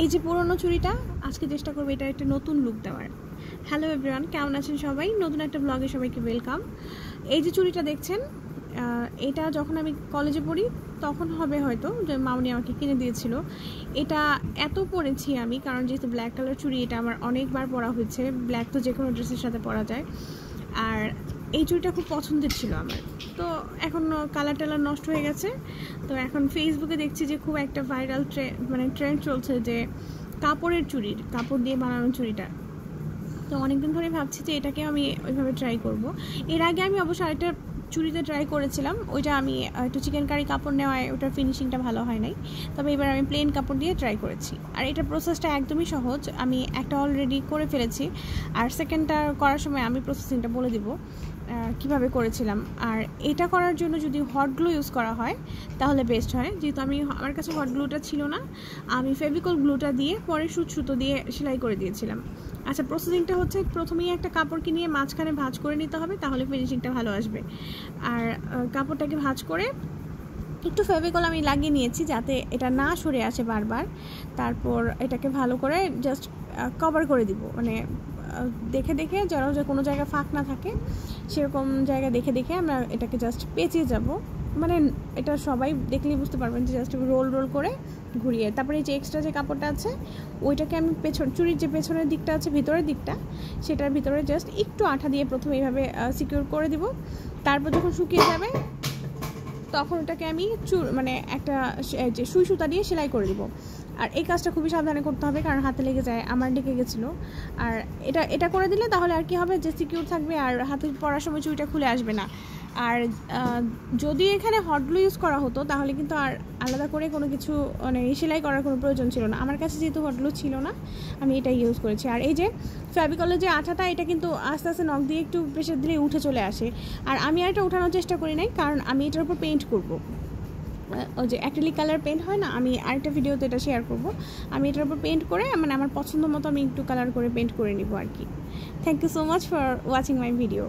এই যে পুরনো চুড়িটা আজকে চেষ্টা করব এটা একটা নতুন লুক দেওয়ার। হ্যালো এভরিওয়ান, কেমন আছেন সবাই? নতুন একটা ব্লগে সবাইকে ওয়েলকাম। এই যে চুড়িটা দেখছেন, এটা যখন আমি কলেজে পড়ি তখন হবে হয়তো, যে মামনি আমাকে কিনে দিয়েছিল। এটা এত পরেছি আমি, কারণ যেহেতু ব্ল্যাক কালার চুড়ি, এটা আমার অনেকবার পরা হয়েছে। ব্ল্যাক তো যে কোনো ড্রেসের সাথে পরা যায়। আর এই চুড়িটা খুব পছন্দের ছিল আমার। তো এখন কালার টালার নষ্ট হয়ে গেছে। তো এখন ফেসবুকে দেখছি যে খুব একটা ভাইরাল ট্রেন্ড চলছে, যে কাপড়ের চুড়ির, কাপড় দিয়ে বানানো চুড়িটা। তো অনেকদিন ধরে ভাবছি যে এটাকে আমি ওইভাবে ট্রাই করব। এর আগে আমি অবশ্য আরেকটা চুড়িতে ট্রাই করেছিলাম, ওইটা আমি একটু চিকেন কারি কাপড় নেওয়ায় ওটার ফিনিশিংটা ভালো হয় নাই। তবে এবার আমি প্লেন কাপড় দিয়ে ট্রাই করেছি। আর এটার প্রসেসটা একদমই সহজ, আমি একটা অলরেডি করে ফেলেছি। আর সেকেন্ডটা করার সময় আমি প্রসেসিংটা বলে দিব কিভাবে করেছিলাম। আর এটা করার জন্য যদি হট গ্লু ইউজ করা হয় তাহলে বেস্ট হয়। যেহেতু আমার কাছে হট গ্লুটা ছিল না, আমি ফেভিকল গ্লুটা দিয়ে পরে সুতো দিয়ে সেলাই করে দিয়েছিলাম। আচ্ছা, প্রসেসিংটা হচ্ছে প্রথমেই একটা কাপড়কে নিয়ে মাঝখানে ভাঁজ করে নিতে হবে, তাহলে ফিনিশিংটা ভালো আসবে। আর কাপড়টাকে ভাঁজ করে একটু ফেভিকল আমি লাগিয়ে নিয়েছি যাতে এটা না সরে আসে বারবার। তারপর এটাকে ভালো করে জাস্ট কভার করে দিব, মানে দেখে দেখে যেন যে কোনো জায়গায় ফাঁক না থাকে সেরকম জায়গা দেখে দেখে আমরা এটাকে জাস্ট পেঁচিয়ে যাব। মানে এটা সবাই দেখলেই বুঝতে পারবেন যে জাস্ট রোল রোল করে ঘুরিয়ে, তারপরে এই যে এক্সট্রা যে কাপড়টা আছে ওইটাকে আমি চুড়ির যে পেছনের দিকটা আছে, ভিতরের দিকটা, সেটার ভিতরে জাস্ট একটু আঠা দিয়ে প্রথমে এইভাবে সিকিউর করে দিব। তারপর যখন শুকিয়ে যাবে তখন ওটাকে আমি একটা যে সুই সুতা দিয়ে সেলাই করে দিব। আর এই কাজটা খুবই সাবধানে করতে হবে, কারণ হাতে লেগে যায়, আমার লেগে গেছিলো। আর এটা করে দিলে তাহলে আর কি হবে, যে সিকিউর থাকবে আর হাতে পরার সময় চুড়িটা খুলে আসবে না। আর যদি এখানে হট গ্লু ইউজ করা হতো তাহলে কিন্তু আর আলাদা করে কোনো কিছু সেলাই করার কোনো প্রয়োজন ছিল না। আমার কাছে যেহেতু হট গ্লু ছিল না, আমি এটা ইউজ করেছি। আর এই যে ফেভিকলের যে আঠাটা, এটা কিন্তু আস্তে আস্তে নখ দিয়ে একটু প্রেশার দিলে উঠে চলে আসে। আর আমি আর এটা উঠানোর চেষ্টা করি নাই, কারণ আমি এটার উপর পেইন্ট করবো। ওই যে অ্যাক্রিলিক কালার পেইন্ট হয় না, আমি আরেকটা ভিডিওতে এটা শেয়ার করব। আমি এটার উপর পেইন্ট করে আমার পছন্দ মতো আমি একটু কালার করে পেইন্ট করে নিব আর কি। Thank you so much for watching my video.